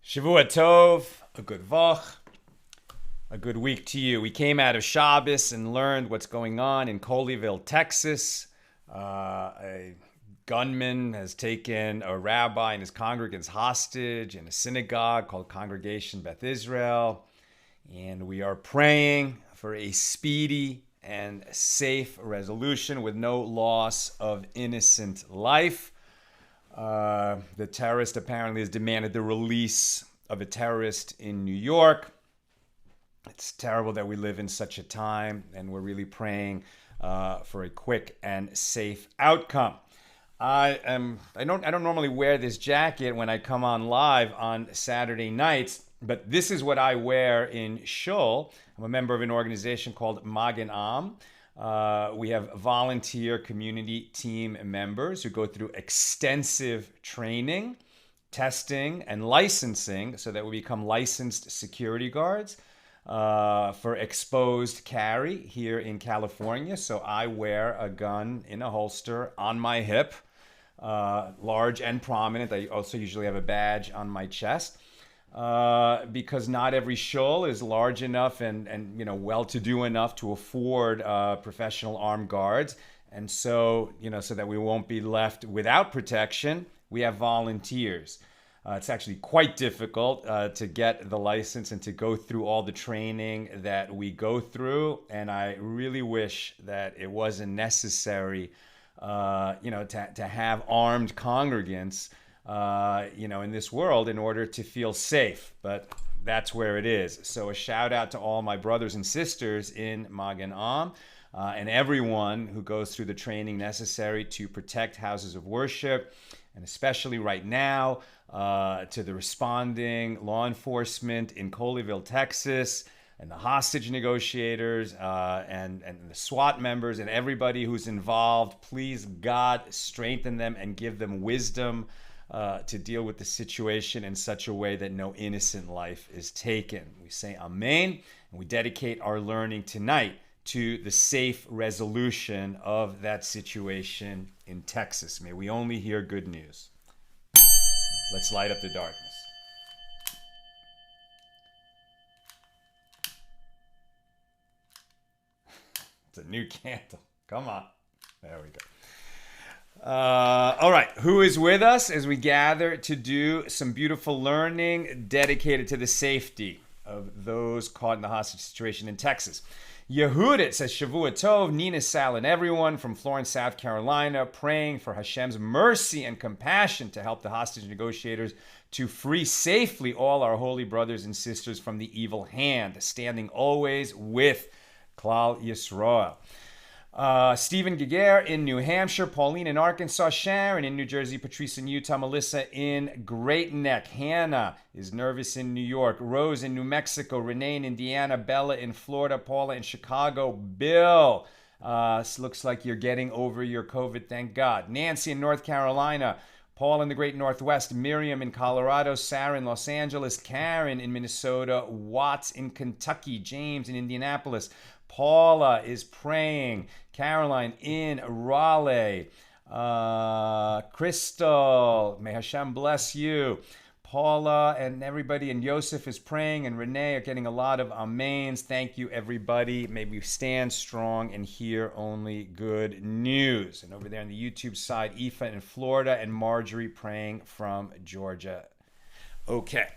Shavua Tov, a good vach, a good week to you. We came out of Shabbos and learned what's going on in Colleyville, Texas. A gunman has taken a rabbi and his congregants hostage in a synagogue called Congregation Beth Israel. And we are praying for a speedy and safe resolution with no loss of innocent life. The terrorist apparently has demanded the release of a terrorist in New York. It's terrible that we live in such a time, and we're really praying for a quick and safe outcome. I don't normally wear this jacket when I come on live on Saturday nights, but this is what I wear in Shul. I'm a member of an organization called Magen Am. We have volunteer community team members who go through extensive training, testing, and licensing so that we become licensed security guards for exposed carry here in California. So I wear a gun in a holster on my hip, large and prominent. I also usually have a badge on my chest. Because not every shul is large enough and well-to-do enough to afford professional armed guards. And so, so that we won't be left without protection, we have volunteers. It's actually quite difficult to get the license and to go through all the training that we go through. And I really wish that it wasn't necessary, to have armed congregants in this world in order to feel safe, but that's where it is. So a shout out to all my brothers and sisters in Magen Am and everyone who goes through the training necessary to protect houses of worship, and especially right now to the responding law enforcement in Colleyville, Texas, and the hostage negotiators and the SWAT members and everybody who's involved. Please, God, strengthen them and give them wisdom to deal with the situation in such a way that no innocent life is taken. We say Amen, and we dedicate our learning tonight to the safe resolution of that situation in Texas. May we only hear good news. Let's light up the darkness. It's a new candle. Come on. There we go. All right, who is with us as we gather to do some beautiful learning dedicated to the safety of those caught in the hostage situation in Texas? Yehudit says, Shavua Tov, Nina, Sal, and everyone from Florence, South Carolina, praying for Hashem's mercy and compassion to help the hostage negotiators to free safely all our holy brothers and sisters from the evil hand, standing always with Klal Yisrael. Stephen Giger in New Hampshire, Pauline in Arkansas, Sharon in New Jersey, Patrice in Utah, Melissa in Great Neck, Hannah is nervous in New York, Rose in New Mexico, Renee in Indiana, Bella in Florida, Paula in Chicago, Bill, looks like you're getting over your COVID, thank God, Nancy in North Carolina, Paul in the Great Northwest, Miriam in Colorado, Sarah in Los Angeles, Karen in Minnesota, Watts in Kentucky, James in Indianapolis, Paula is praying. Caroline in Raleigh. Crystal, may Hashem bless you. Paula and everybody, and Yosef is praying, and Renee are getting a lot of amens. Thank you, everybody. May we stand strong and hear only good news. And over there on the YouTube side, Aoife in Florida, and Marjorie praying from Georgia. Okay.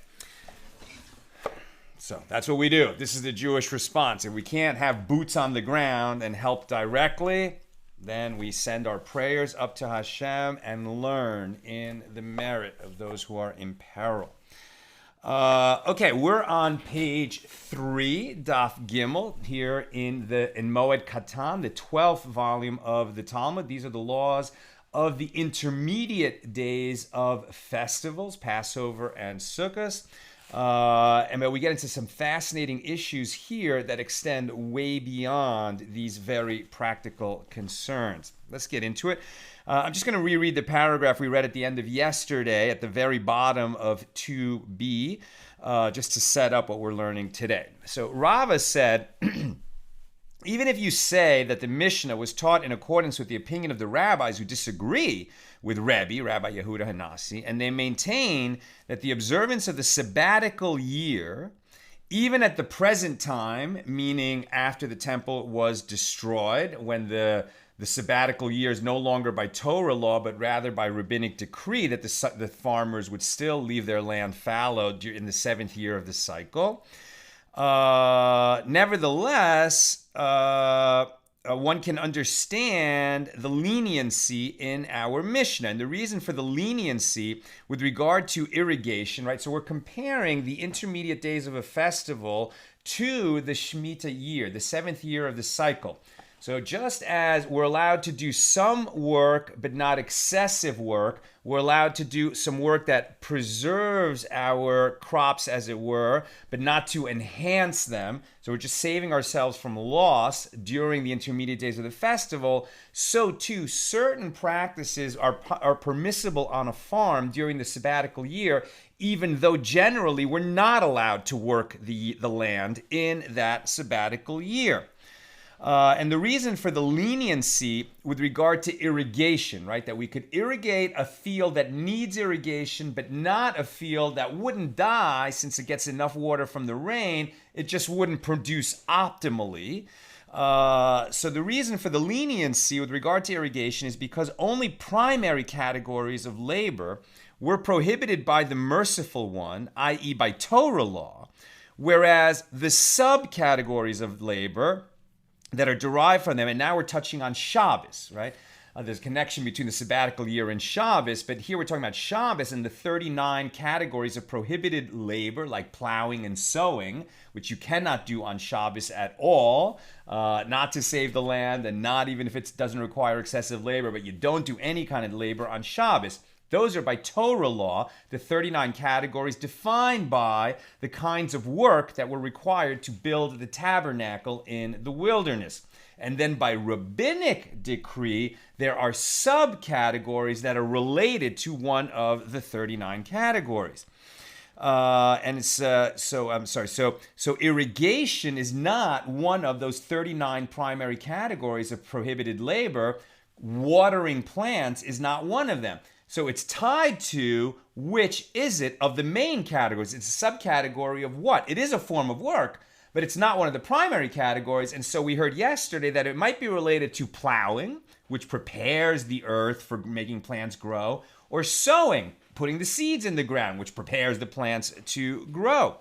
So that's what we do. This is the Jewish response. If we can't have boots on the ground and help directly, then we send our prayers up to Hashem and learn in the merit of those who are in peril. Okay, we're on page 3, Daf Gimel, here in Moed Katan, the 12th volume of the Talmud. These are the laws of the intermediate days of festivals, Passover and Sukkot. And we get into some fascinating issues here that extend way beyond these very practical concerns. Let's get into it. I'm just going to reread the paragraph we read at the end of yesterday at the very bottom of 2b, just to set up what we're learning today. So Rava said, even if you say that the Mishna was taught in accordance with the opinion of the rabbis who disagree with Rabbi Yehuda Hanasi, and they maintain that the observance of the Sabbatical year, even at the present time, meaning after the temple was destroyed, when the Sabbatical year is no longer by Torah law, but rather by Rabbinic decree, that the farmers would still leave their land fallow in the 7th year of the cycle. Nevertheless, one can understand the leniency in our Mishnah. And the reason for the leniency with regard to irrigation, right? So we're comparing the intermediate days of a festival to the Shemitah year, the 7th year of the cycle. So just as we're allowed to do some work, but not excessive work, we're allowed to do some work that preserves our crops, as it were, but not to enhance them. So we're just saving ourselves from loss during the intermediate days of the festival. So too, certain practices are permissible on a farm during the sabbatical year, even though generally we're not allowed to work the land in that sabbatical year. And the reason for the leniency with regard to irrigation, right, that we could irrigate a field that needs irrigation, but not a field that wouldn't die since it gets enough water from the rain, it just wouldn't produce optimally. So the reason for the leniency with regard to irrigation is because only primary categories of labor were prohibited by the merciful one, i.e. by Torah law, whereas the subcategories of labor that are derived from them, and now we're touching on Shabbos, right? There's a connection between the sabbatical year and Shabbos, but here we're talking about Shabbos and the 39 categories of prohibited labor, like plowing and sowing, which you cannot do on Shabbos at all, not to save the land, and not even if it doesn't require excessive labor, but you don't do any kind of labor on Shabbos. Those are by Torah law, the 39 categories defined by the kinds of work that were required to build the tabernacle in the wilderness. And then by Rabbinic decree, there are subcategories that are related to one of the 39 categories. So irrigation is not one of those 39 primary categories of prohibited labor. Watering plants is not one of them. So it's tied to which is it of the main categories. It's a subcategory of what? It is a form of work, but it's not one of the primary categories. And so we heard yesterday that it might be related to plowing, which prepares the earth for making plants grow, or sowing, putting the seeds in the ground, which prepares the plants to grow.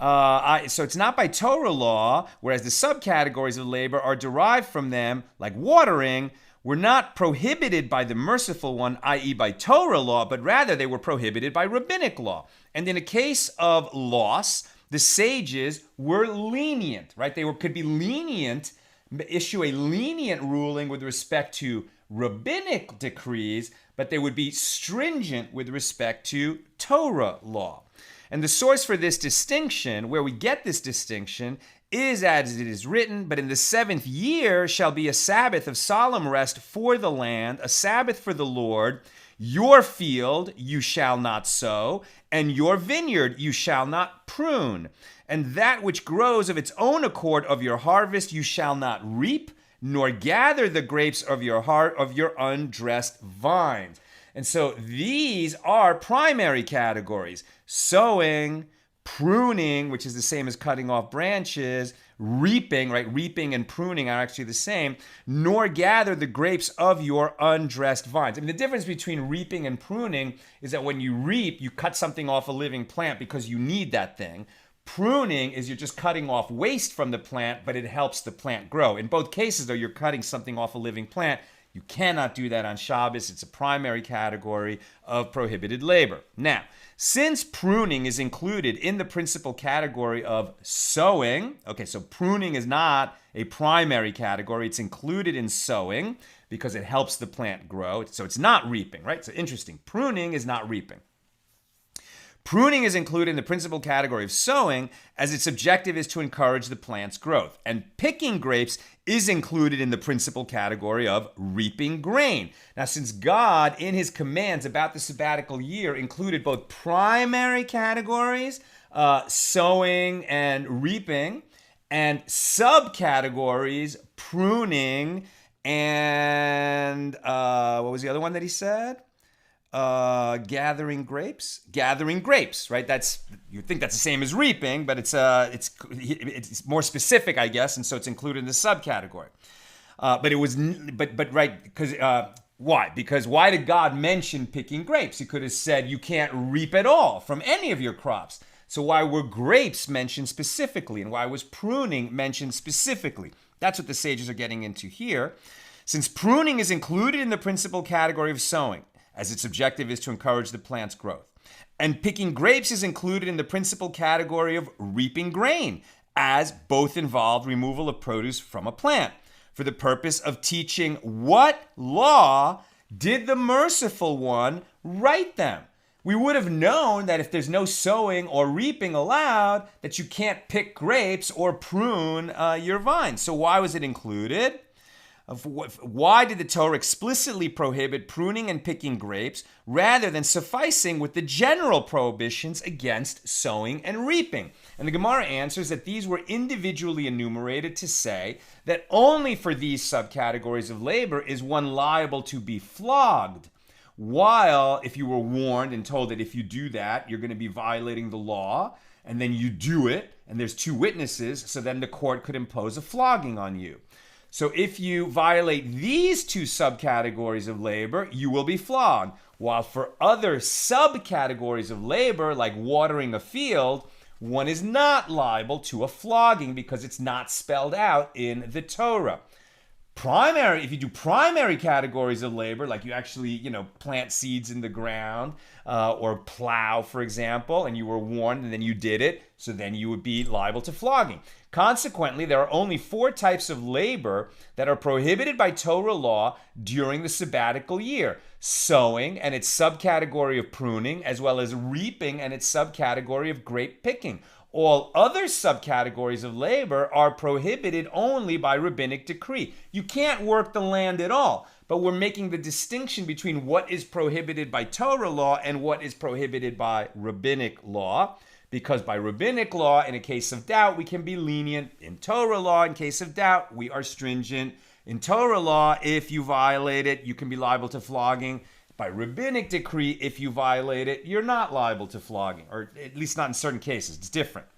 So it's not by Torah law, whereas the subcategories of labor are derived from them, like watering, were not prohibited by the merciful one, i.e. by Torah law, but rather they were prohibited by Rabbinic law. And in a case of loss, the sages were lenient, right? They could be lenient, issue a lenient ruling with respect to Rabbinic decrees, but they would be stringent with respect to Torah law. And the source for this distinction, where we get this distinction, is as it is written, but in the 7th year shall be a Sabbath of solemn rest for the land, a Sabbath for the Lord. Your field you shall not sow, and your vineyard you shall not prune. And that which grows of its own accord of your harvest you shall not reap, nor gather the grapes of your undressed vines. And so these are primary categories: sowing, pruning, which is the same as cutting off branches, reaping, right? Reaping and pruning are actually the same, nor gather the grapes of your undressed vines. I mean, the difference between reaping and pruning is that when you reap, you cut something off a living plant because you need that thing. Pruning is you're just cutting off waste from the plant, but it helps the plant grow. In both cases, though, you're cutting something off a living plant. You cannot do that on Shabbos. It's a primary category of prohibited labor. Now, since pruning is included in the principal category of sowing, okay, so pruning is not a primary category. It's included in sowing because it helps the plant grow. So it's not reaping, right? So interesting. Pruning is not reaping. Pruning is included in the principal category of sowing as its objective is to encourage the plant's growth. And picking grapes is included in the principal category of reaping grain. Now, since God, in his commands about the sabbatical year, included both primary categories, sowing and reaping, and subcategories, pruning, and what was the other one that he said? Gathering grapes, right? That's, you think that's the same as reaping, but it's more specific, I guess, and so it's included in the subcategory. Right, because why? Because why did God mention picking grapes? He could have said you can't reap at all from any of your crops. So why were grapes mentioned specifically, and why was pruning mentioned specifically? That's what the sages are getting into here. Since pruning is included in the principal category of sowing, as its objective is to encourage the plant's growth. And picking grapes is included in the principal category of reaping grain, as both involve removal of produce from a plant, for the purpose of teaching what law did the merciful one write them. We would have known that if there's no sowing or reaping allowed, that you can't pick grapes or prune your vine. So why was it included? Why did the Torah explicitly prohibit pruning and picking grapes rather than sufficing with the general prohibitions against sowing and reaping? And the Gemara answers that these were individually enumerated to say that only for these subcategories of labor is one liable to be flogged, while if you were warned and told that if you do that, you're going to be violating the law, and then you do it, and there's two witnesses, so then the court could impose a flogging on you. So if you violate these two subcategories of labor, you will be flogged. While for other subcategories of labor, like watering a field, one is not liable to a flogging because it's not spelled out in the Torah. If you do primary categories of labor, like you actually, plant seeds in the ground or plow, for example, and you were warned and then you did it, so then you would be liable to flogging. Consequently, there are only 4 types of labor that are prohibited by Torah law during the sabbatical year: sowing and its subcategory of pruning, as well as reaping and its subcategory of grape picking. All other subcategories of labor are prohibited only by rabbinic decree. You can't work the land at all, but we're making the distinction between what is prohibited by Torah law and what is prohibited by rabbinic law. Because by rabbinic law, in a case of doubt, we can be lenient. In Torah law, in case of doubt, we are stringent. In Torah law, if you violate it, you can be liable to flogging. By rabbinic decree, if you violate it, you're not liable to flogging, or at least not in certain cases. It's different.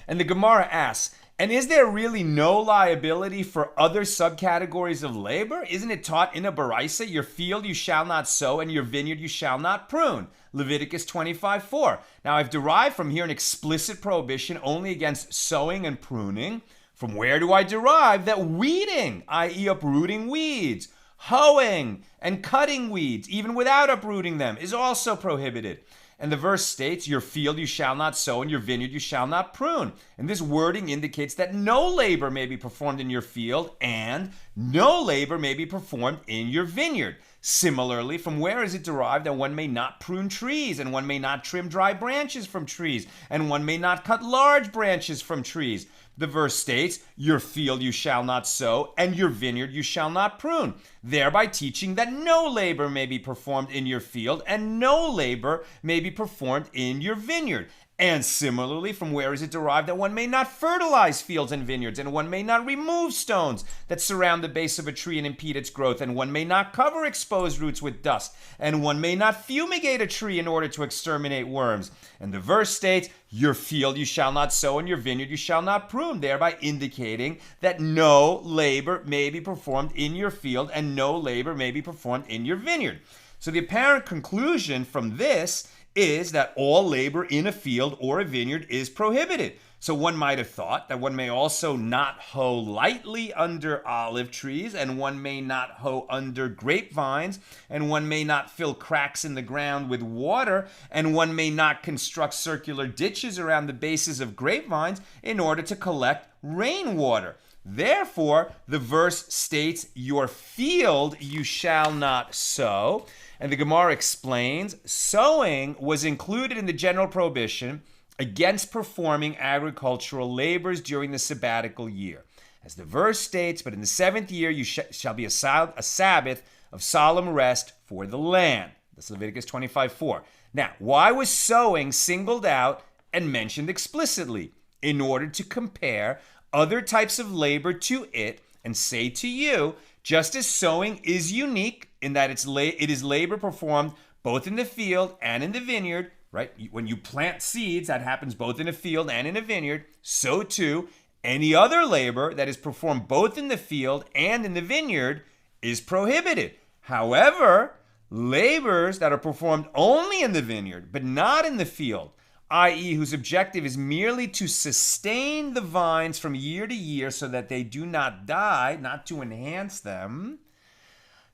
And the Gemara asks, and is there really no liability for other subcategories of labor? Isn't it taught in a baraisa, your field you shall not sow and your vineyard you shall not prune? Leviticus 25:4. Now I've derived from here an explicit prohibition only against sowing and pruning. From where do I derive that weeding, i.e. uprooting weeds, hoeing and cutting weeds, even without uprooting them, is also prohibited? And the verse states, your field you shall not sow and your vineyard you shall not prune. And this wording indicates that no labor may be performed in your field and no labor may be performed in your vineyard. Similarly, from where is it derived that one may not prune trees and one may not trim dry branches from trees and one may not cut large branches from trees? The verse states, your field you shall not sow, and your vineyard you shall not prune, thereby teaching that no labor may be performed in your field, and no labor may be performed in your vineyard. And similarly, from where is it derived that one may not fertilize fields and vineyards, and one may not remove stones that surround the base of a tree and impede its growth, and one may not cover exposed roots with dust, and one may not fumigate a tree in order to exterminate worms? And the verse states, your field you shall not sow, and your vineyard you shall not prune, thereby indicating that no labor may be performed in your field, and no labor may be performed in your vineyard. So the apparent conclusion from this is that all labor in a field or a vineyard is prohibited. So one might have thought that one may also not hoe lightly under olive trees, and one may not hoe under grapevines, and one may not fill cracks in the ground with water, and one may not construct circular ditches around the bases of grapevines in order to collect rainwater. Therefore, the verse states, your field you shall not sow. And the Gemara explains, sowing was included in the general prohibition against performing agricultural labors during the sabbatical year. As the verse states, but in the seventh year you shall be a Sabbath of solemn rest for the land. That's Leviticus 25:4. Now, why was sowing singled out and mentioned explicitly? In order to compare other types of labor to it and say to you, just as sowing is unique in that it is labor performed both in the field and in the vineyard, right? When you plant seeds, that happens both in a field and in a vineyard. So too, any other labor that is performed both in the field and in the vineyard is prohibited. However, labors that are performed only in the vineyard but not in the field, i.e., whose objective is merely to sustain the vines from year to year so that they do not die, not to enhance them,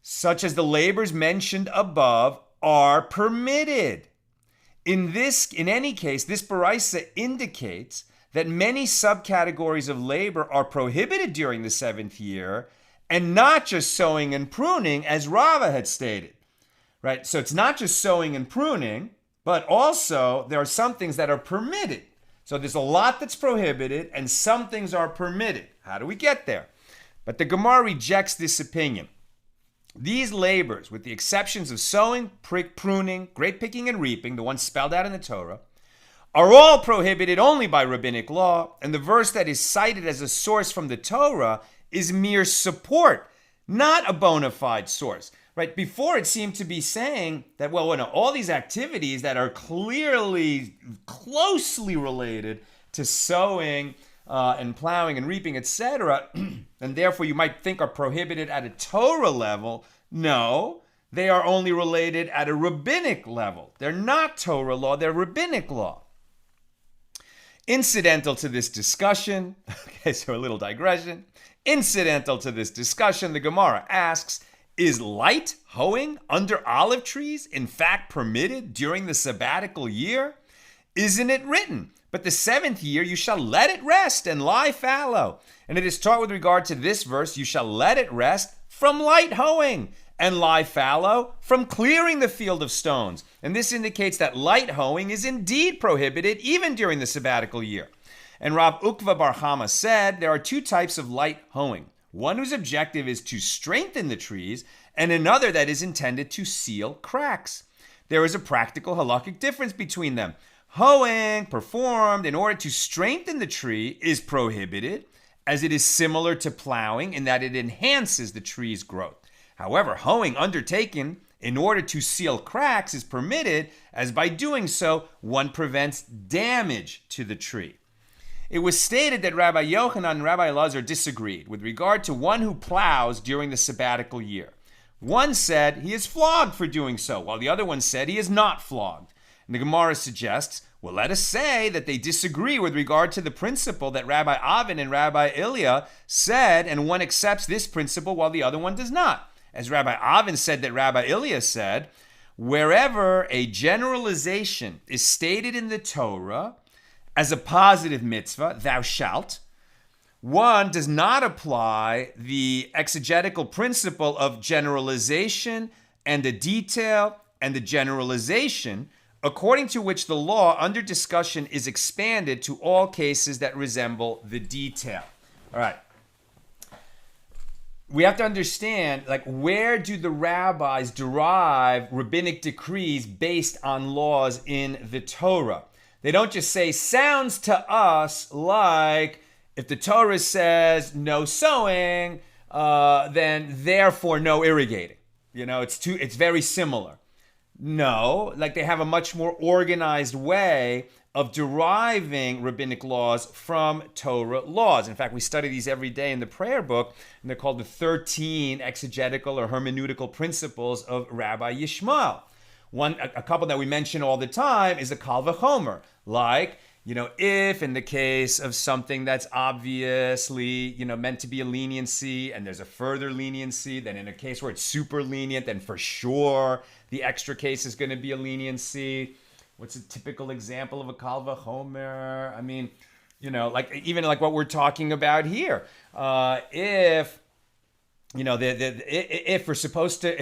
such as the labors mentioned above, are permitted. In any case, this Baraisa indicates that many subcategories of labor are prohibited during the seventh year, and not just sowing and pruning, as Rava had stated. Right? So it's not just sowing and pruning, but also there are some things that are permitted. So there's a lot that's prohibited, and some things are permitted. How do we get there? But the Gemara rejects this opinion. These labors, with the exceptions of sowing, pruning, grape picking, and reaping, the ones spelled out in the Torah, are all prohibited only by rabbinic law, and the verse that is cited as a source from the Torah is mere support, not a bona fide source. Right? Before, it seemed to be saying that, all these activities that are clearly, closely related to sowing and plowing and reaping, etc., and therefore you might think are prohibited at a Torah level. No, they are only related at a rabbinic level. They're not Torah law, they're rabbinic law. Incidental to this discussion, okay, so a little digression. Incidental to this discussion, the Gemara asks, is light hoeing under olive trees in fact permitted during the sabbatical year? Isn't it written, but the seventh year you shall let it rest and lie fallow? And it is taught with regard to this verse, you shall let it rest from light hoeing and lie fallow from clearing the field of stones. And this indicates that light hoeing is indeed prohibited even during the sabbatical year. And Rav Ukva Bar Chama said there are two types of light hoeing. One whose objective is to strengthen the trees, and another that is intended to seal cracks. There is a practical halakhic difference between them. Hoeing performed in order to strengthen the tree is prohibited, as it is similar to plowing in that it enhances the tree's growth. However, hoeing undertaken in order to seal cracks is permitted, as by doing so, one prevents damage to the tree. It was stated that Rabbi Yochanan and Rabbi Elazar disagreed with regard to one who plows during the sabbatical year. One said he is flogged for doing so, while the other one said he is not flogged. And the Gemara suggests, let us say that they disagree with regard to the principle that Rabbi Avin and Rabbi Ilya said, and one accepts this principle while the other one does not. As Rabbi Avin said that Rabbi Ilya said, wherever a generalization is stated in the Torah as a positive mitzvah, thou shalt, one does not apply the exegetical principle of generalization and the detail and the generalization, according to which the law under discussion is expanded to all cases that resemble the detail. All right. We have to understand, where do the rabbis derive rabbinic decrees based on laws in the Torah? They don't just say, sounds to us like if the Torah says no sowing, then therefore no irrigating. It's very similar. No, they have a much more organized way of deriving rabbinic laws from Torah laws. In fact, we study these every day in the prayer book, and they're called the 13 exegetical or hermeneutical principles of Rabbi Yishmael. A couple that we mention all the time is a kal v'chomer, like, if in the case of something that's obviously, meant to be a leniency and there's a further leniency, then in a case where it's super lenient, then for sure the extra case is going to be a leniency. What's a typical example of a kal v'chomer? I mean, even like what we're talking about here. If if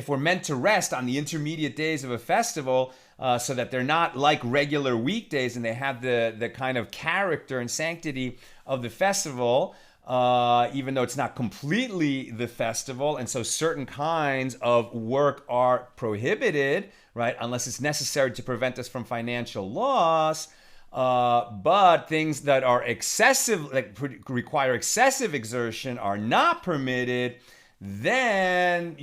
we're meant to rest on the intermediate days of a festival, so that they're not like regular weekdays and they have the kind of character and sanctity of the festival, even though it's not completely the festival, and so certain kinds of work are prohibited, right, unless it's necessary to prevent us from financial loss. But things that are excessive, like require excessive exertion, are not permitted. Then,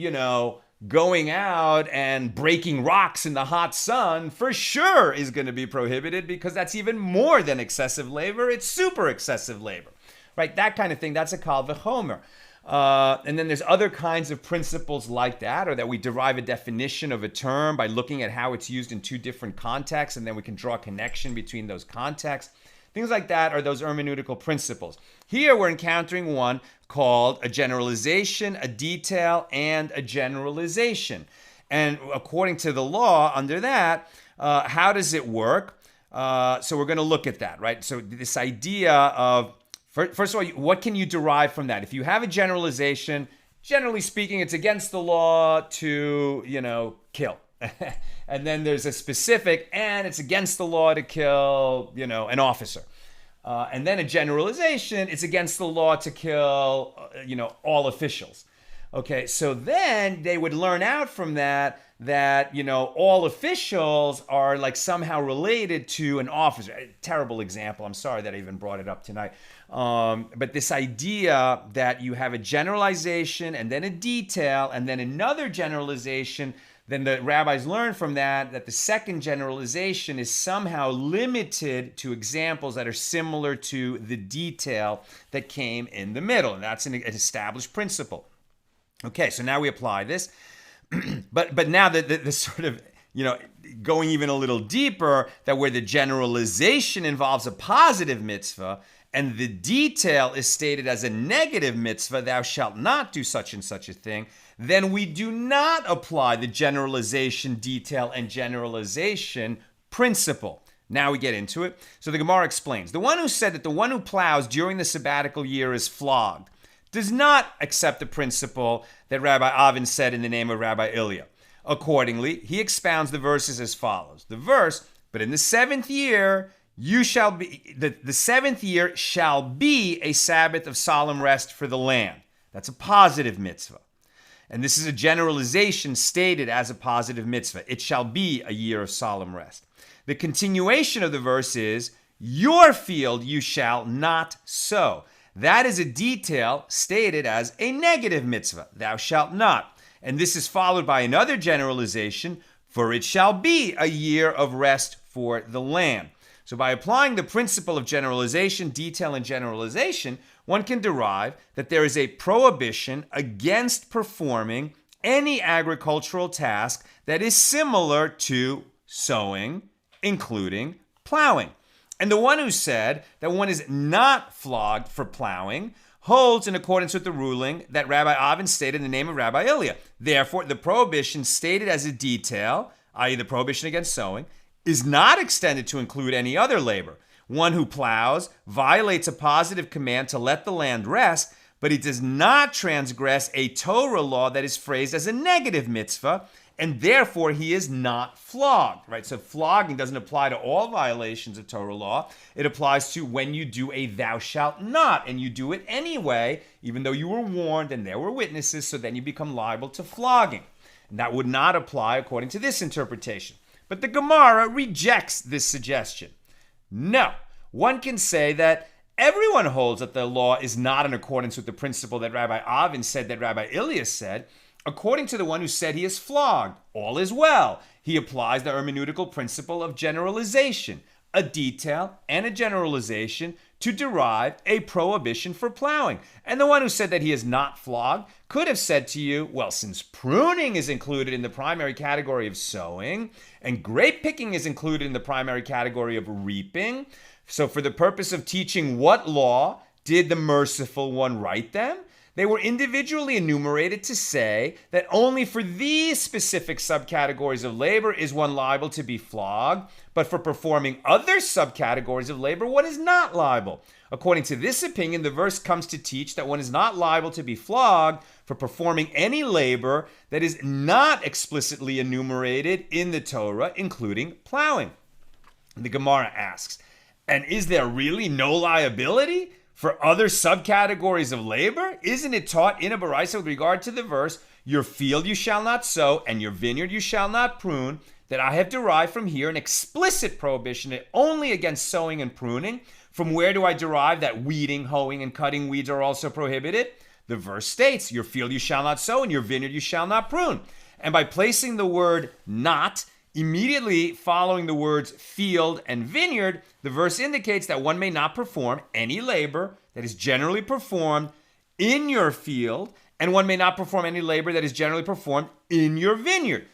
going out and breaking rocks in the hot sun for sure is going to be prohibited, because that's even more than excessive labor. It's super excessive labor, right? That kind of thing. That's a kal v'chomer. And then there's other kinds of principles like that, or that we derive a definition of a term by looking at how it's used in two different contexts, and then we can draw a connection between those contexts. Things like that are those hermeneutical principles. Here we're encountering one called a generalization, a detail, and a generalization. And according to the law, under that, how does it work? So we're going to look at that, right? So this idea of, first of all, what can you derive from that? If you have a generalization, generally speaking, it's against the law to, kill. And then there's a specific, and it's against the law to kill, an officer. And then a generalization, it's against the law to kill, all officials. Okay, so then they would learn out from that, all officials are like somehow related to an officer. A terrible example. I'm sorry that I even brought it up tonight. But this idea that you have a generalization and then a detail and then another generalization, then the rabbis learn from that the second generalization is somehow limited to examples that are similar to the detail that came in the middle. And that's an established principle. Okay, so now we apply this. But now the sort of, going even a little deeper, that where the generalization involves a positive mitzvah and the detail is stated as a negative mitzvah, thou shalt not do such and such a thing, then we do not apply the generalization, detail, and generalization principle. Now we get into it. So the Gemara explains, the one who said that the one who plows during the sabbatical year is flogged does not accept the principle that Rabbi Avin said in the name of Rabbi Ilya. Accordingly, he expounds the verses as follows. The verse, but in the seventh year, you shall be, the seventh year shall be a Sabbath of solemn rest for the land. That's a positive mitzvah. And this is a generalization stated as a positive mitzvah. It shall be a year of solemn rest. The continuation of the verse is, your field you shall not sow. That is a detail stated as a negative mitzvah. Thou shalt not. And this is followed by another generalization, for it shall be a year of rest for the land. So by applying the principle of generalization, detail, and generalization, one can derive that there is a prohibition against performing any agricultural task that is similar to sowing, including plowing. And the one who said that one is not flogged for plowing holds in accordance with the ruling that Rabbi Avin stated in the name of Rabbi Ilya. Therefore, the prohibition stated as a detail, i.e. the prohibition against sowing, is not extended to include any other labor. One who plows violates a positive command to let the land rest, but he does not transgress a Torah law that is phrased as a negative mitzvah, and therefore he is not flogged, right? So flogging doesn't apply to all violations of Torah law. It applies to when you do a thou shalt not, and you do it anyway, even though you were warned and there were witnesses, so then you become liable to flogging. And that would not apply according to this interpretation. But the Gemara rejects this suggestion. No, one can say that everyone holds that the law is not in accordance with the principle that Rabbi Avin said that Rabbi Ilya said. According to the one who said he is flogged, all is well. He applies the hermeneutical principle of generalization, a detail and a generalization to derive a prohibition for plowing. And the one who said that he is not flogged could have said to you, well, since pruning is included in the primary category of sowing, and grape picking is included in the primary category of reaping, so for the purpose of teaching what law did the merciful one write them, they were individually enumerated to say that only for these specific subcategories of labor is one liable to be flogged, but for performing other subcategories of labor, one is not liable. According to this opinion, the verse comes to teach that one is not liable to be flogged for performing any labor that is not explicitly enumerated in the Torah, including plowing. The Gemara asks, and is there really no liability for other subcategories of labor? Isn't it taught in a baraisa with regard to the verse, your field you shall not sow, and your vineyard you shall not prune, that I have derived from here an explicit prohibition only against sowing and pruning? From where do I derive that weeding, hoeing, and cutting weeds are also prohibited? The verse states, your field you shall not sow, and your vineyard you shall not prune. And by placing the word not immediately following the words field and vineyard, the verse indicates that one may not perform any labor that is generally performed in your field, and one may not perform any labor that is generally performed in your vineyard.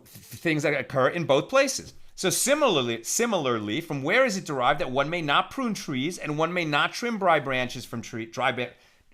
Things that occur in both places. So similarly, from where is it derived that one may not prune trees and one may not trim dry branches from trees,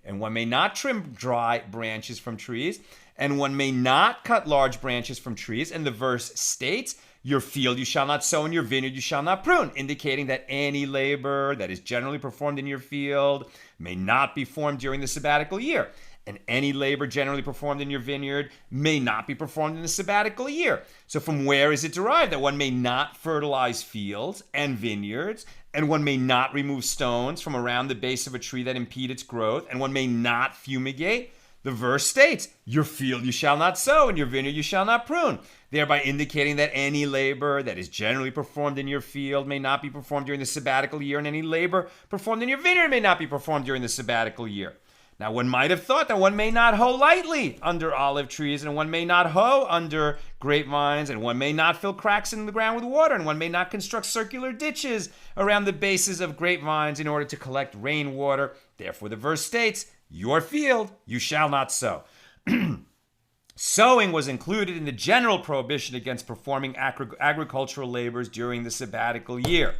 and one may not trim dry branches from trees, and one may not cut large branches from trees? And the verse states, your field you shall not sow, and your vineyard you shall not prune, indicating that any labor that is generally performed in your field may not be performed during the sabbatical year. And any labor generally performed in your vineyard may not be performed in the sabbatical year. So from where is it derived that one may not fertilize fields and vineyards, and one may not remove stones from around the base of a tree that impede its growth, and one may not fumigate? The verse states, your field you shall not sow, and your vineyard you shall not prune, thereby indicating that any labor that is generally performed in your field may not be performed during the sabbatical year, and any labor performed in your vineyard may not be performed during the sabbatical year. Now, one might have thought that one may not hoe lightly under olive trees, and one may not hoe under grapevines, and one may not fill cracks in the ground with water, and one may not construct circular ditches around the bases of grapevines in order to collect rainwater. Therefore, the verse states, your field you shall not sow. Sowing was included in the general prohibition against performing agricultural labors during the sabbatical year.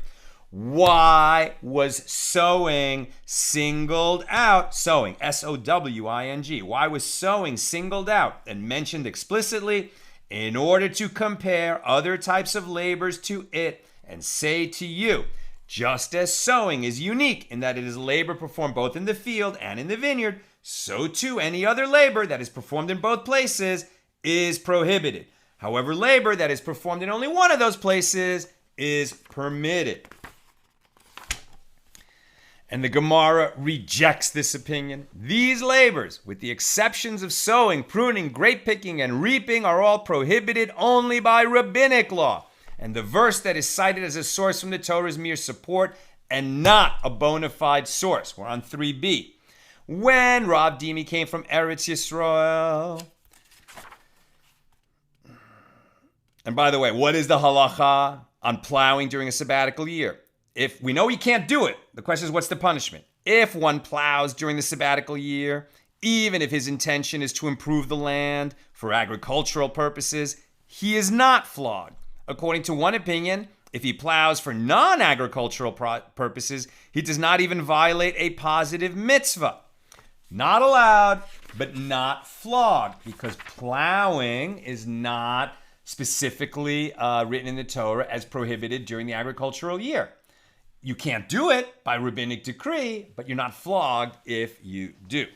Why was sowing singled out? Sowing, S-O-W-I-N-G. Why was sowing singled out and mentioned explicitly? In order to compare other types of labors to it and say to you, just as sowing is unique in that it is labor performed both in the field and in the vineyard, so too any other labor that is performed in both places is prohibited. However, labor that is performed in only one of those places is permitted. And the Gemara rejects this opinion. These labors, with the exceptions of sowing, pruning, grape picking, and reaping, are all prohibited only by rabbinic law. And the verse that is cited as a source from the Torah is mere support and not a bona fide source. We're on 3b. When Rav Dimi came from Eretz Yisrael. And by the way, what is the halacha on plowing during a sabbatical year? If we know he can't do it, the question is, what's the punishment? If one plows during the sabbatical year, even if his intention is to improve the land for agricultural purposes, he is not flogged. According to one opinion, if he plows for non-agricultural purposes, he does not even violate a positive mitzvah. Not allowed, but not flogged, because plowing is not specifically written in the Torah as prohibited during the agricultural year. You can't do it by rabbinic decree, but you're not flogged if you do.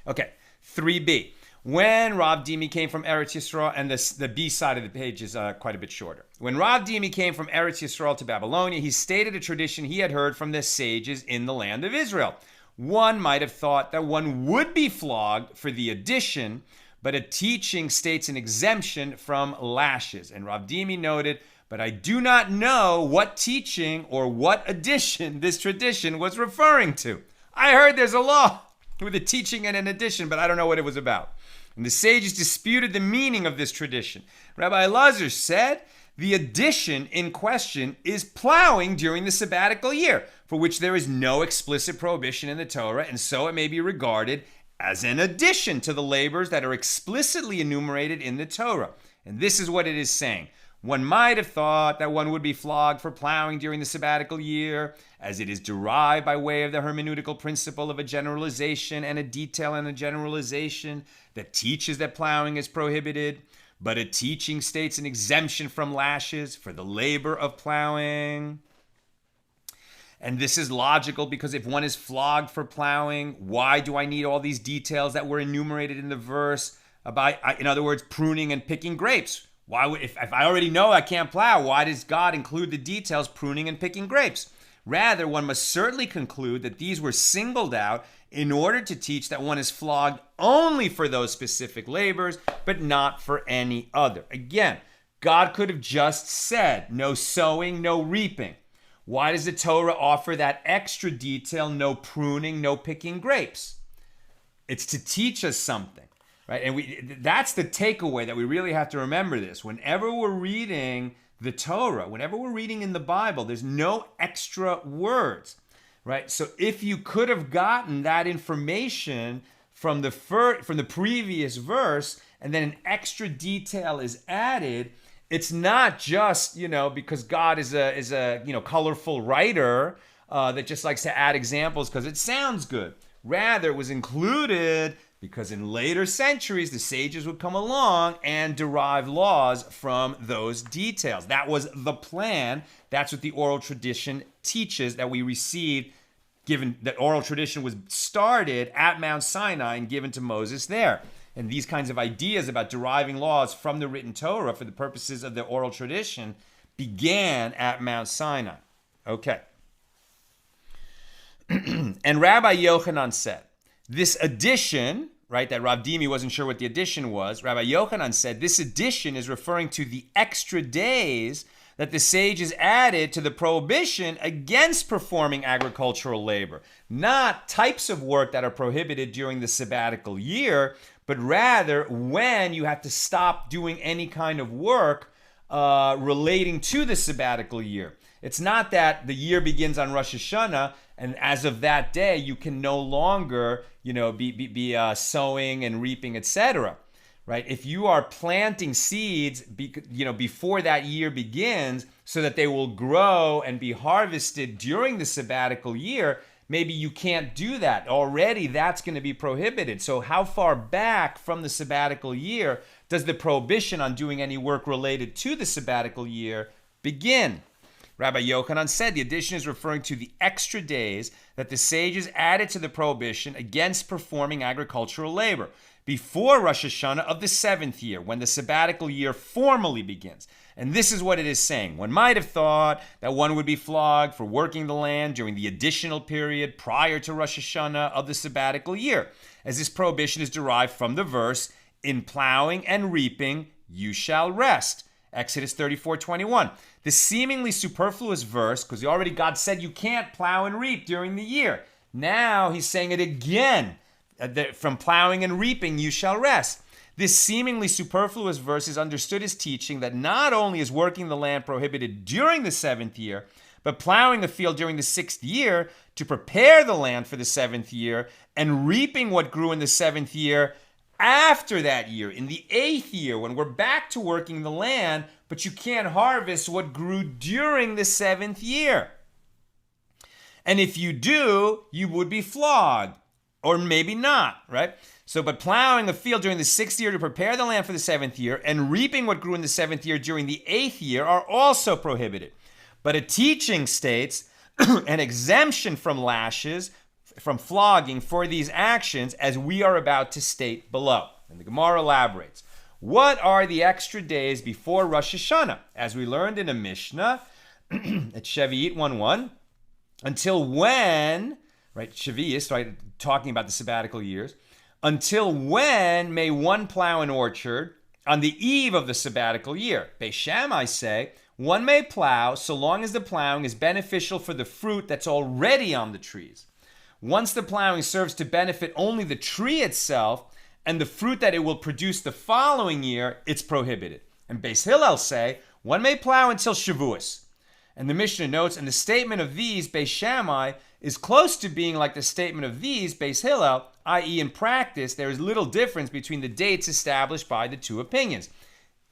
Okay, 3b. When Rav Dimi came from Eretz Yisrael, and the B side of the page is quite a bit shorter. When Rav Dimi came from Eretz Yisrael to Babylonia, he stated a tradition he had heard from the sages in the land of Israel. One might have thought that one would be flogged for the addition, but a teaching states an exemption from lashes. And Rav Dimi noted, but I do not know what teaching or what addition this tradition was referring to. I heard there's a law with a teaching and an addition, but I don't know what it was about. And the sages disputed the meaning of this tradition. Rabbi Elazar said The addition in question is plowing during the sabbatical year, for which there is no explicit prohibition in the Torah, and so it may be regarded as an addition to the labors that are explicitly enumerated in the Torah. And this is what it is saying. One might have thought that one would be flogged for plowing during the sabbatical year, as it is derived by way of the hermeneutical principle of a generalization and a detail and a generalization that teaches that plowing is prohibited, but a teaching states an exemption from lashes for the labor of plowing. And this is logical because if one is flogged for plowing, why do I need all these details that were enumerated in the verse about, in other words, pruning and picking grapes? Why would, if I already know I can't plow, why does God include the details pruning and picking grapes? Rather, one must certainly conclude that these were singled out in order to teach that one is flogged only for those specific labors, but not for any other. Again, God could have just said, no sowing, no reaping. Why does the Torah offer that extra detail, no pruning, no picking grapes? It's to teach us something. Right, and that's the takeaway that we really have to remember this. Whenever we're reading the Torah, whenever we're reading in the Bible, there's no extra words, right? So if you could have gotten that information from the previous verse, and then an extra detail is added, it's not just, because God is a colorful writer that just likes to add examples because it sounds good. Rather, it was included because in later centuries, the sages would come along and derive laws from those details. That was the plan. That's what the oral tradition teaches that we received, given that oral tradition was started at Mount Sinai and given to Moses there. And these kinds of ideas about deriving laws from the written Torah for the purposes of the oral tradition began at Mount Sinai. Okay. And Rabbi Yochanan said, this addition, right, that Rav Dimi wasn't sure what the addition was, Rabbi Yochanan said this addition is referring to the extra days that the sages added to the prohibition against performing agricultural labor. Not types of work that are prohibited during the sabbatical year, but rather when you have to stop doing any kind of work relating to the sabbatical year. It's not that the year begins on Rosh Hashanah, and as of that day, you can no longer, be sowing and reaping, etc. Right? If you are planting seeds, before that year begins, so that they will grow and be harvested during the sabbatical year, maybe you can't do that. Already, that's going to be prohibited. So how far back from the sabbatical year does the prohibition on doing any work related to the sabbatical year begin? Rabbi Yochanan said the addition is referring to the extra days that the sages added to the prohibition against performing agricultural labor before Rosh Hashanah of the 7th year, when the sabbatical year formally begins. And this is what it is saying. One might have thought that one would be flogged for working the land during the additional period prior to Rosh Hashanah of the sabbatical year, as this prohibition is derived from the verse, in plowing and reaping you shall rest. Exodus 34:21. The seemingly superfluous verse, because God said you can't plow and reap during the year. Now he's saying it again. From plowing and reaping you shall rest. This seemingly superfluous verse is understood as teaching that not only is working the land prohibited during the 7th year, but plowing the field during the 6th year to prepare the land for the 7th year, and reaping what grew in the 7th year after that year, in the 8th year, when we're back to working the land, but you can't harvest what grew during the 7th year. And if you do, you would be flogged, or maybe not, right? So, but plowing a field during the 6th year to prepare the land for the 7th year, and reaping what grew in the 7th year during the 8th year are also prohibited. But a teaching states an exemption from lashes, from flogging for these actions, as we are about to state below. And the Gemara elaborates. What are the extra days before Rosh Hashanah? As we learned in a Mishna at Shevi'it 1:1, until when, right, Shevi'is, right, talking about the sabbatical years, until when may one plow an orchard on the eve of the sabbatical year? Beis Shammai say, one may plow so long as the plowing is beneficial for the fruit that's already on the trees. Once the plowing serves to benefit only the tree itself and the fruit that it will produce the following year, it's prohibited. And Beis Hillel say, one may plow until Shavuos. And the Mishnah notes, and the statement of these, Beis Shammai, is close to being like the statement of these, Beis Hillel, i.e. in practice, there is little difference between the dates established by the two opinions.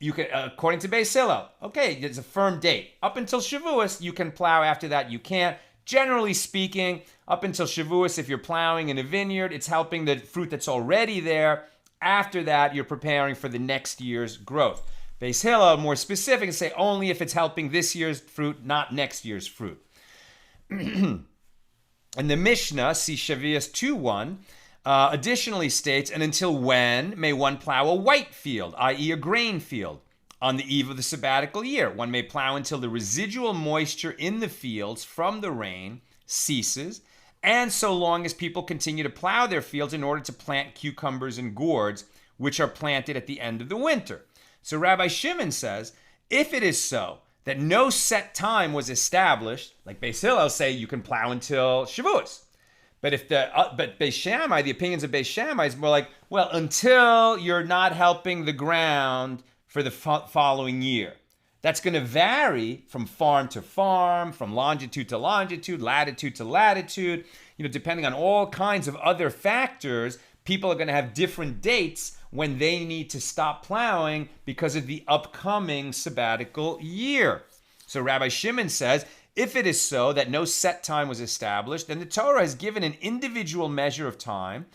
You can, according to Beis Hillel, okay, there's a firm date. Up until Shavuos, you can plow. After that, you can't. Generally speaking, up until Shavuos, if you're plowing in a vineyard, it's helping the fruit that's already there. After that, you're preparing for the next year's growth. Beis Hillel, more specific, and say only if it's helping this year's fruit, not next year's fruit. And the Mishnah, see Shavuos 2:1, additionally states, and until when may one plow a white field, i.e. a grain field? On the eve of the sabbatical year, one may plow until the residual moisture in the fields from the rain ceases, and so long as people continue to plow their fields in order to plant cucumbers and gourds, which are planted at the end of the winter. So Rabbi Shimon says, if it is so, that no set time was established, like Beis Hillel say you can plow until Shavuos. But Beis Shammai, the opinions of Beis Shammai is more like, well, until you're not helping the ground for the following year. That's going to vary from farm to farm, from longitude to longitude, latitude to latitude. Depending on all kinds of other factors, people are going to have different dates when they need to stop plowing because of the upcoming sabbatical year. So Rabbi Shimon says, if it is so that no set time was established, then the Torah has given an individual measure of time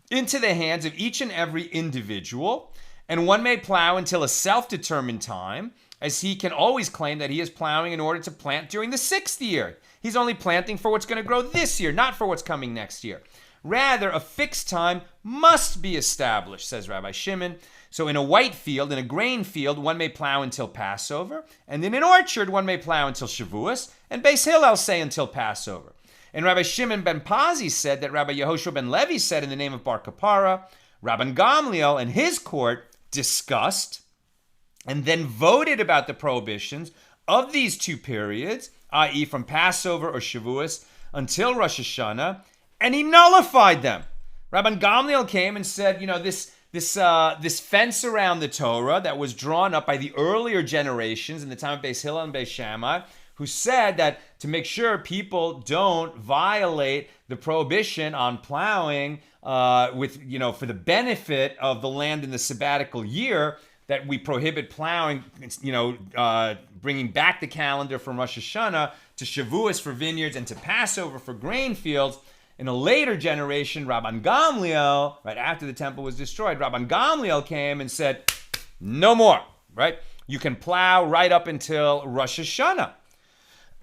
into the hands of each and every individual, and one may plow until a self-determined time, as he can always claim that he is plowing in order to plant during the 6th year. He's only planting for what's going to grow this year, not for what's coming next year. Rather, a fixed time must be established, says Rabbi Shimon. So in a white field, in a grain field, one may plow until Passover. And in an orchard, one may plow until Shavuos. And Beis Hillel say until Passover. And Rabbi Shimon ben Pazi said that Rabbi Yehoshua ben Levi said in the name of Bar Kapara. Rabban Gamliel and his court discussed and then voted about the prohibitions of these two periods, i.e. from Passover or Shavuos until Rosh Hashanah, and he nullified them. Rabban Gamliel came and said, this fence around the Torah that was drawn up by the earlier generations in the time of Beis Hillel and Beis Shammai, who said that to make sure people don't violate the prohibition on plowing for the benefit of the land in the sabbatical year, that we prohibit plowing, bringing back the calendar from Rosh Hashanah to Shavuos for vineyards and to Passover for grain fields. In a later generation, Rabban Gamliel, right after the temple was destroyed, Rabban Gamliel came and said, no more, right? You can plow right up until Rosh Hashanah.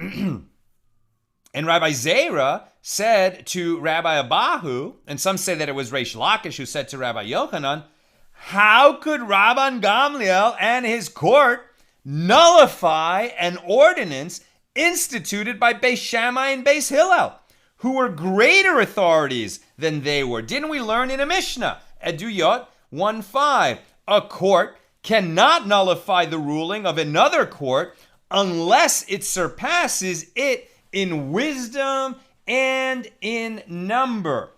And Rabbi Zera said to Rabbi Abbahu, and some say that it was Reish Lakish who said to Rabbi Yochanan, how could Rabban Gamliel and his court nullify an ordinance instituted by Beis Shammai and Beis Hillel, who were greater authorities than they were? Didn't we learn in a Mishnah, Eduyot 1:5, a court cannot nullify the ruling of another court unless it surpasses it in wisdom and in number.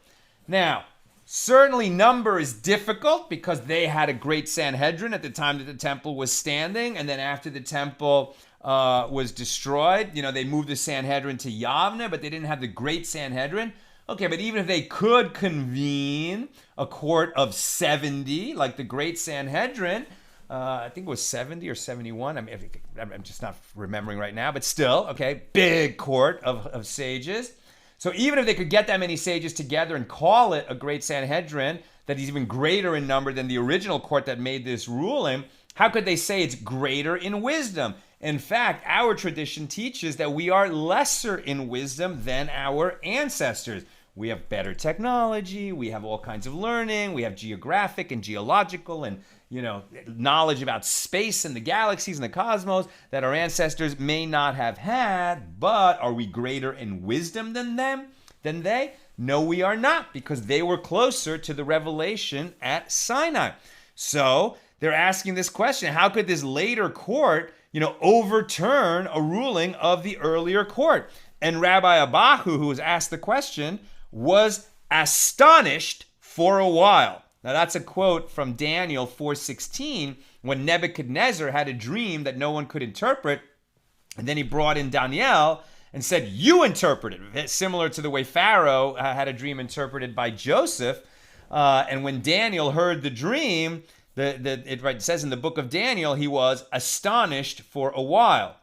Now, certainly number is difficult because they had a great Sanhedrin at the time that the temple was standing, and then after the temple was destroyed, they moved the Sanhedrin to Yavne, but they didn't have the great Sanhedrin. Okay, but even if they could convene a court of 70, like the great Sanhedrin, I think it was 70 or 71. I'm just not remembering right now, but still, okay, big court of sages. So even if they could get that many sages together and call it a great Sanhedrin, that is even greater in number than the original court that made this ruling, how could they say it's greater in wisdom? In fact, our tradition teaches that we are lesser in wisdom than our ancestors. We have better technology, we have all kinds of learning, we have geographic and geological and knowledge about space and the galaxies and the cosmos that our ancestors may not have had. But are we greater in wisdom than they? No, we are not, because they were closer to the revelation at Sinai. So they're asking this question: how could this later court, overturn a ruling of the earlier court? And Rabbi Abbahu, who was asked the question, was astonished for a while. Now that's a quote from Daniel 4:16, when Nebuchadnezzar had a dream that no one could interpret, and then he brought in Daniel and said, you interpret it, similar to the way Pharaoh had a dream interpreted by Joseph. And when Daniel heard the dream, it says in the book of Daniel, he was astonished for a while.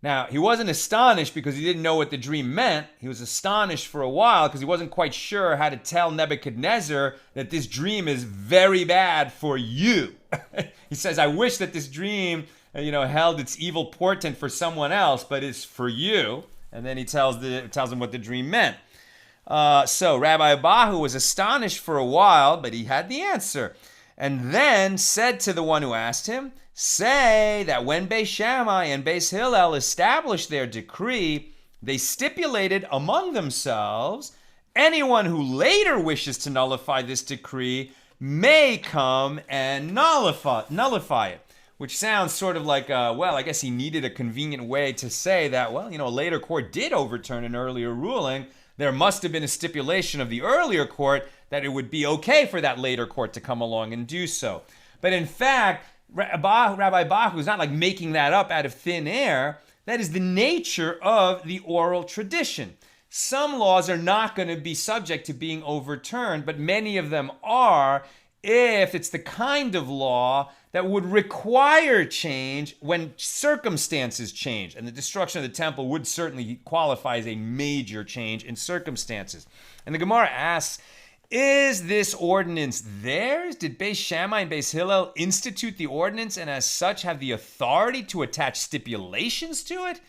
Now, he wasn't astonished because he didn't know what the dream meant. He was astonished for a while because he wasn't quite sure how to tell Nebuchadnezzar that this dream is very bad for you. He says, I wish that this dream, held its evil portent for someone else, but it's for you. And then he tells him what the dream meant. So Rabbi Abbahu was astonished for a while, but he had the answer. And then said to the one who asked him, say that when Beis Shammai and Beis Hillel established their decree, they stipulated among themselves, anyone who later wishes to nullify this decree may come and nullify it. Which sounds sort of like, I guess he needed a convenient way to say that, a later court did overturn an earlier ruling. There must have been a stipulation of the earlier court that it would be okay for that later court to come along and do so. But in fact, Rabbi Abbahu is not like making that up out of thin air. That is the nature of the oral tradition. Some laws are not going to be subject to being overturned, but many of them are, if it's the kind of law that would require change when circumstances change. And the destruction of the temple would certainly qualify as a major change in circumstances. And the Gemara asks, is this ordinance theirs? Did Beis Shammai and Beis Hillel institute the ordinance and as such have the authority to attach stipulations to it?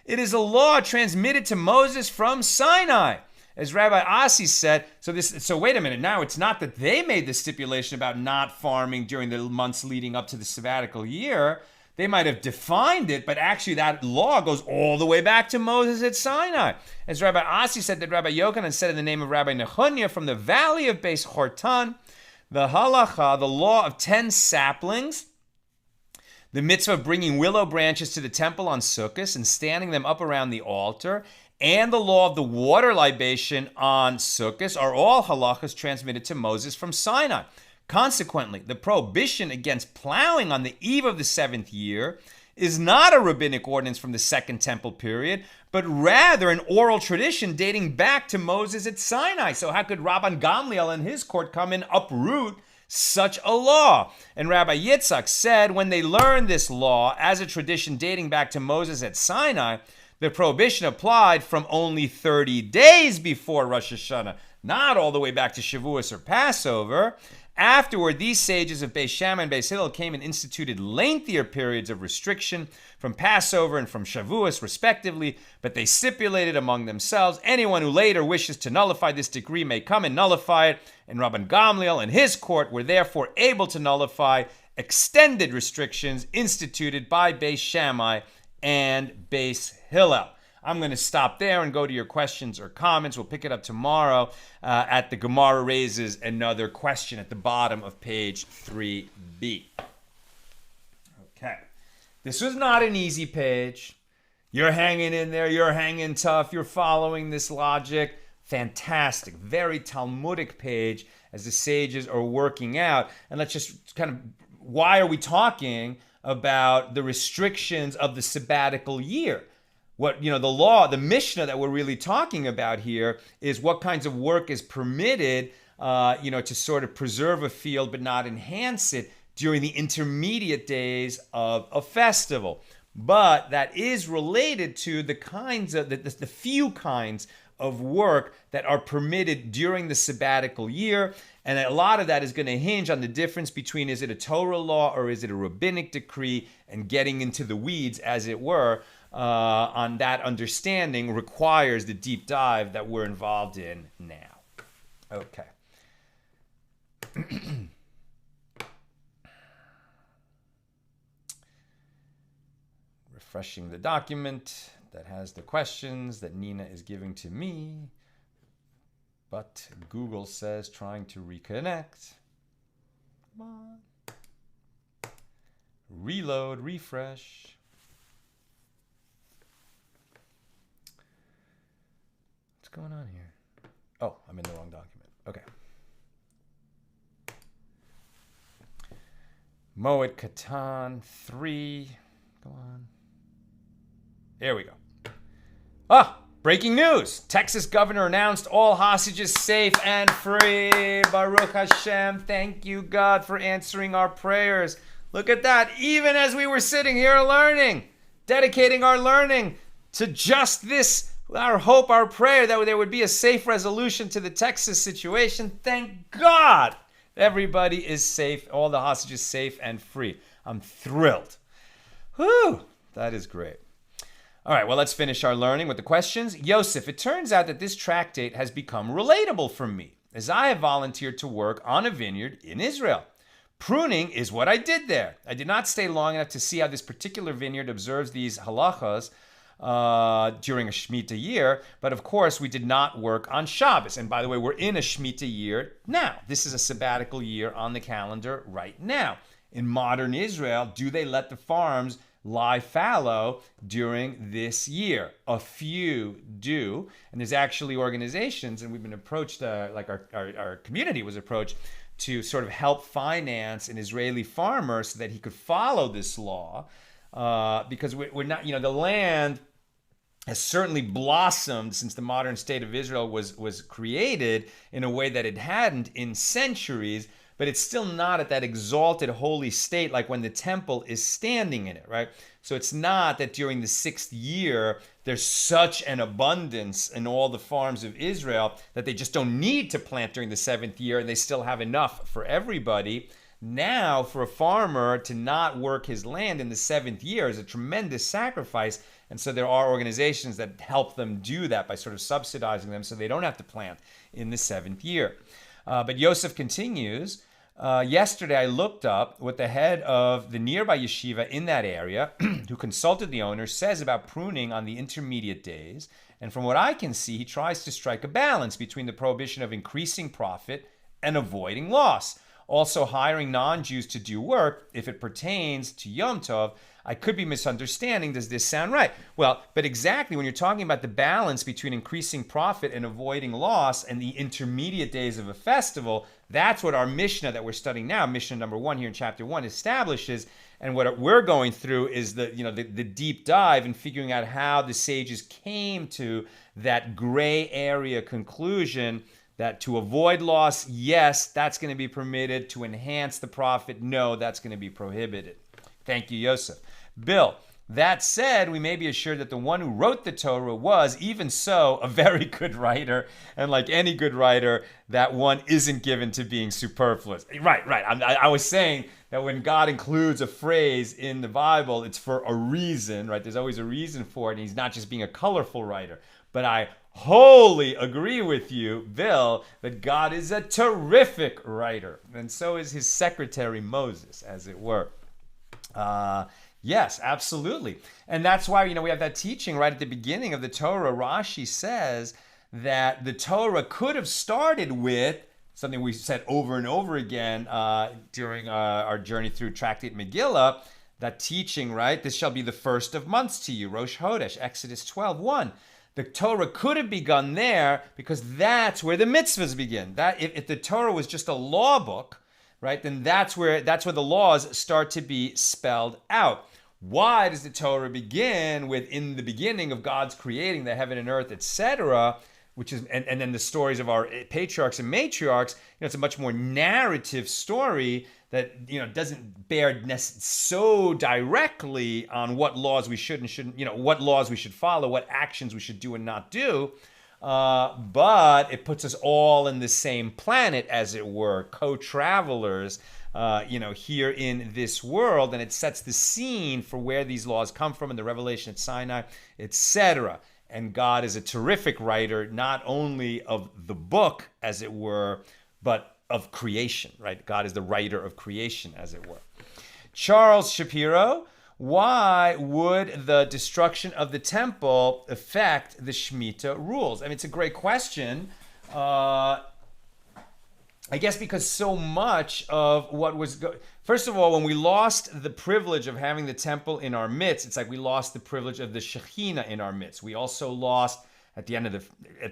It is a law transmitted to Moses from Sinai. As Rabbi Asi said, so wait a minute, now it's not that they made the stipulation about not farming during the months leading up to the sabbatical year. They might have defined it, but actually that law goes all the way back to Moses at Sinai. As Rabbi Asi said, that Rabbi Yochanan said in the name of Rabbi Nechunya from the valley of Beis Hortan, the halacha, the law of 10 saplings, the mitzvah of bringing willow branches to the temple on Sukkot and standing them up around the altar, and the law of the water libation on Sukkot are all halachas transmitted to Moses from Sinai. Consequently, the prohibition against plowing on the eve of the 7th year is not a rabbinic ordinance from the Second Temple period, but rather an oral tradition dating back to Moses at Sinai. So how could Rabban Gamliel and his court come and uproot such a law? And Rabbi Yitzhak said when they learned this law as a tradition dating back to Moses at Sinai, the prohibition applied from only 30 days before Rosh Hashanah, not all the way back to Shavuos or Passover. Afterward, these sages of Beis Shammai and Beis Hillel came and instituted lengthier periods of restriction from Passover and from Shavuos, respectively, but they stipulated among themselves, anyone who later wishes to nullify this decree may come and nullify it, and Rabban Gamliel and his court were therefore able to nullify extended restrictions instituted by Beis Shammai and Beis Hillel. I'm going to stop there and go to your questions or comments. We'll pick it up tomorrow at the Gemara raises another question at the bottom of page 3b. Okay. This was not an easy page. You're hanging in there. You're hanging tough. You're following this logic. Fantastic. Very Talmudic page as the sages are working out. And let's just why are we talking about the restrictions of the sabbatical year? What, the law, the Mishna that we're really talking about here is what kinds of work is permitted, to sort of preserve a field but not enhance it during the intermediate days of a festival. But that is related to the kinds of, the few kinds of work that are permitted during the sabbatical year. And a lot of that is going to hinge on the difference between, is it a Torah law or is it a rabbinic decree, and getting into the weeds, as it were, on that understanding requires the deep dive that we're involved in now. Okay. Refreshing the document that has the questions that Nina is giving to me, but Google says trying to reconnect. Come on. Reload, refresh. What's going on here? Oh, I'm in the wrong document. Okay. Moed Katan 3. Go on. There we go. Breaking news. Texas governor announced all hostages safe and free. Baruch Hashem. Thank you, God, for answering our prayers. Look at that. Even as we were sitting here learning, dedicating our learning to just this, our hope, our prayer that there would be a safe resolution to the Texas situation. Thank God everybody is safe. All the hostages safe and free. I'm thrilled. Whew, that is great. All right, well, let's finish our learning with the questions. Yosef, it turns out that this tractate has become relatable for me, as I have volunteered to work on a vineyard in Israel. Pruning is what I did there. I did not stay long enough to see how this particular vineyard observes these halachas during a Shemitah year, but of course we did not work on Shabbos. And by the way, we're in a Shemitah year now. This is a sabbatical year on the calendar right now. In modern Israel, do they let the farms lie fallow during this year? A few do, and there's actually organizations, and we've been approached, like our community was approached to sort of help finance an Israeli farmer so that he could follow this law, because we're not, the land has certainly blossomed since the modern state of Israel was created in a way that it hadn't in centuries, but it's still not at that exalted holy state like when the temple is standing in it, right? So it's not that during the 6th year, there's such an abundance in all the farms of Israel that they just don't need to plant during the 7th year and they still have enough for everybody. Now, for a farmer to not work his land in the 7th year is a tremendous sacrifice. And so there are organizations that help them do that by sort of subsidizing them so they don't have to plant in the 7th year. But Yosef continues, yesterday I looked up what the head of the nearby yeshiva in that area, who consulted the owner, says about pruning on the intermediate days. And from what I can see, he tries to strike a balance between the prohibition of increasing profit and avoiding loss. Also hiring non-Jews to do work if it pertains to Yom Tov. I could be misunderstanding. Does this sound right? Well, but exactly when you're talking about the balance between increasing profit and avoiding loss and the intermediate days of a festival, that's what our Mishna that we're studying now, Mishna number 1 here in chapter 1, establishes. And what we're going through is the deep dive and figuring out how the sages came to that gray area conclusion that to avoid loss, yes, that's going to be permitted. To enhance the profit, no, that's going to be prohibited. Thank you, Yosef. Bill, that said, we may be assured that the one who wrote the Torah was, even so, a very good writer. And like any good writer, that one isn't given to being superfluous. Right. I was saying that when God includes a phrase in the Bible, it's for a reason, right? There's always a reason for it, and he's not just being a colorful writer. But I wholly agree with you, Bill, that God is a terrific writer. And so is his secretary, Moses, as it were. Yes, absolutely. And that's why, we have that teaching right at the beginning of the Torah. Rashi says that the Torah could have started with something we said over and over again during our journey through Tractate Megillah, that teaching, right? This shall be the first of months to you, Rosh Chodesh, Exodus 12:1. The Torah could have begun there because that's where the mitzvahs begin. That if the Torah was just a law book, right, then that's where the laws start to be spelled out. Why does the Torah begin with in the beginning of God's creating the heaven and earth, etc., which is and then the stories of our patriarchs and matriarchs? It's a much more narrative story that doesn't bear so directly on what laws we should and shouldn't, what laws we should follow, what actions we should do and not do. But it puts us all in the same planet, as it were, co-travelers, here in this world, and it sets the scene for where these laws come from in the revelation at Sinai, etc. And God is a terrific writer, not only of the book, as it were, but of creation, right? God is the writer of creation, as it were. Charles Shapiro, why would the destruction of the temple affect the Shemitah rules? I mean, it's a great question. I guess because so much of what was... First of all, when we lost the privilege of having the temple in our midst, it's like we lost the privilege of the Shekhinah in our midst. We also lost, at the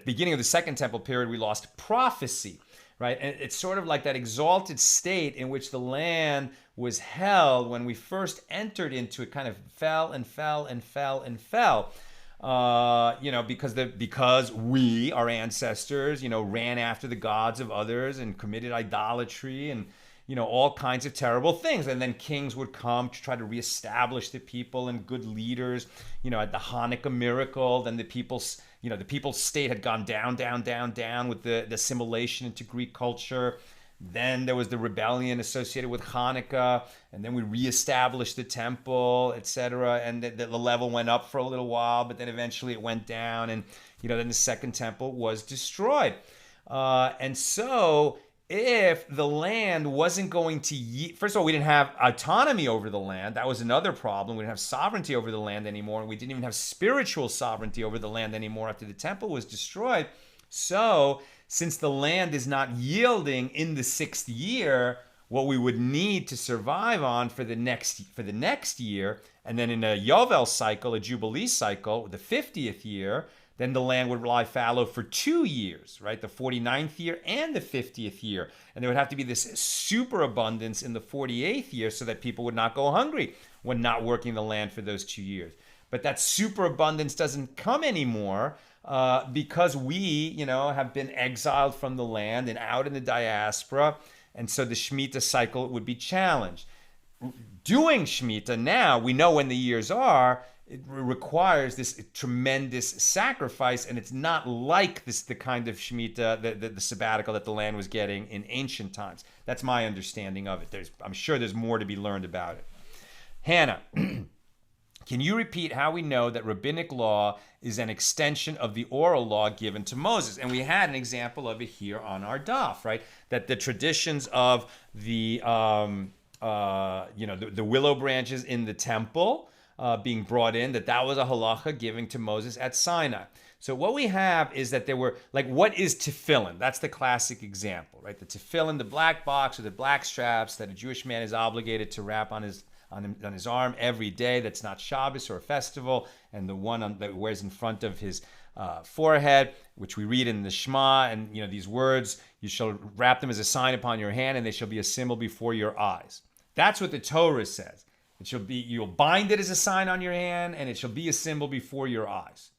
beginning of the Second Temple period, we lost prophecy. right? And it's sort of like that exalted state in which the land was held when we first entered into it, kind of fell and fell and fell and fell. Because we, our ancestors, ran after the gods of others and committed idolatry and all kinds of terrible things. And then kings would come to try to reestablish the people and good leaders. At the Hanukkah miracle, then the people's state had gone down, down, down, down with the assimilation into Greek culture. Then there was the rebellion associated with Hanukkah, and then we reestablished the temple, etc. And the level went up for a little while, but then eventually it went down, and then the second temple was destroyed. And so, if the land wasn't going to first of all, we didn't have autonomy over the land. That was another problem. We didn't have sovereignty over the land anymore, and we didn't even have spiritual sovereignty over the land anymore after the temple was destroyed. So, since the land is not yielding in the 6th year, what we would need to survive on for the next year, and then in a Yovel cycle, a Jubilee cycle, the 50th year, then the land would lie fallow for 2 years, right? The 49th year and the 50th year. And there would have to be this superabundance in the 48th year so that people would not go hungry when not working the land for those 2 years. But that superabundance doesn't come anymore because we, have been exiled from the land and out in the diaspora. And so the Shemitah cycle would be challenged. Doing Shemitah now, we know when the years are, it requires this tremendous sacrifice, and it's not like the kind of Shemitah, the sabbatical that the land was getting in ancient times. That's my understanding of it. I'm sure there's more to be learned about it. Hannah, can you repeat how we know that rabbinic law is an extension of the oral law given to Moses? And we had an example of it here on our daf, right? That the traditions of the willow branches in the temple being brought in, that was a halacha given to Moses at Sinai. So what we have is that there were, what is tefillin? That's the classic example, right? The tefillin, the black box or the black straps that a Jewish man is obligated to wrap on his arm every day. That's not Shabbos or a festival, and the one that he wears in front of his forehead, which we read in the Shema, and these words, you shall wrap them as a sign upon your hand, and they shall be a symbol before your eyes. That's what the Torah says. You'll bind it as a sign on your hand, and it shall be a symbol before your eyes.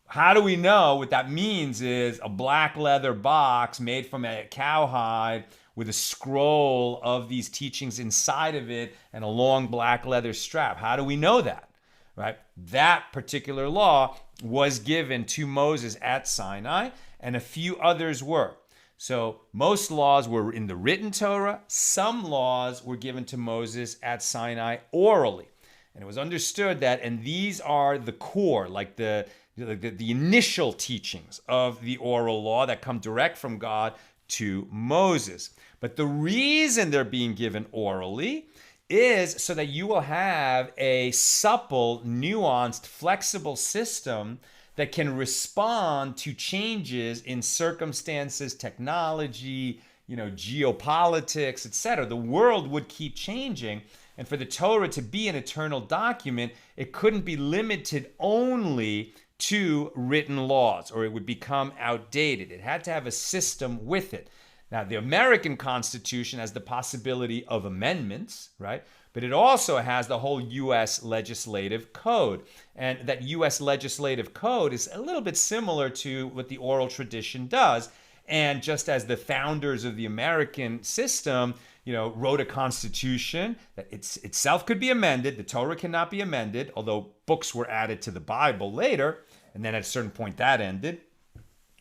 How do we know? What that means is a black leather box made from a cowhide with a scroll of these teachings inside of it and a long black leather strap. How do we know that? Right? That particular law was given to Moses at Sinai, and a few others were. So most laws were in the written Torah. Some laws were given to Moses at Sinai orally. And it was understood that, and these are the core, like the initial teachings of the oral law that come direct from God to Moses. But the reason they're being given orally is so that you will have a supple, nuanced, flexible system that can respond to changes in circumstances, technology, geopolitics, etc. The world would keep changing. And for the Torah to be an eternal document, it couldn't be limited only to written laws, or it would become outdated. It had to have a system with it. Now, the American Constitution has the possibility of amendments, right? But it also has the whole U.S. legislative code. And that U.S. legislative code is a little bit similar to what the oral tradition does. And just as the founders of the American system, wrote a constitution that itself could be amended, the Torah cannot be amended, although books were added to the Bible later, and then at a certain point that ended.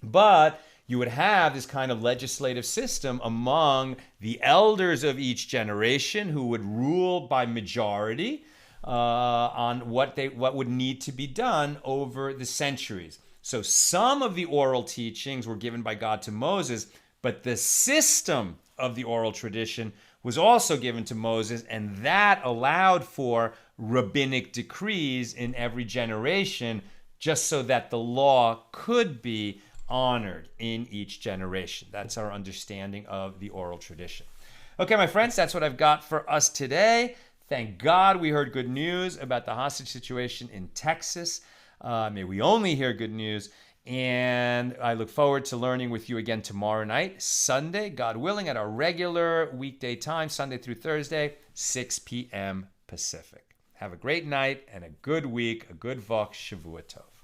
But you would have this kind of legislative system among the elders of each generation who would rule by majority on what would need to be done over the centuries. So some of the oral teachings were given by God to Moses, but the system of the oral tradition was also given to Moses, and that allowed for rabbinic decrees in every generation, just so that the law could be honored in each generation. That's our understanding of the oral tradition. Okay, my friends, that's what I've got for us today. Thank God we heard good news about the hostage situation in Texas. May we only hear good news And I look forward to learning with you again tomorrow night, Sunday, God willing, at our regular weekday time, Sunday through Thursday, 6 p.m. Pacific. Have a great night and a good week, a good Vok Shavua Tov.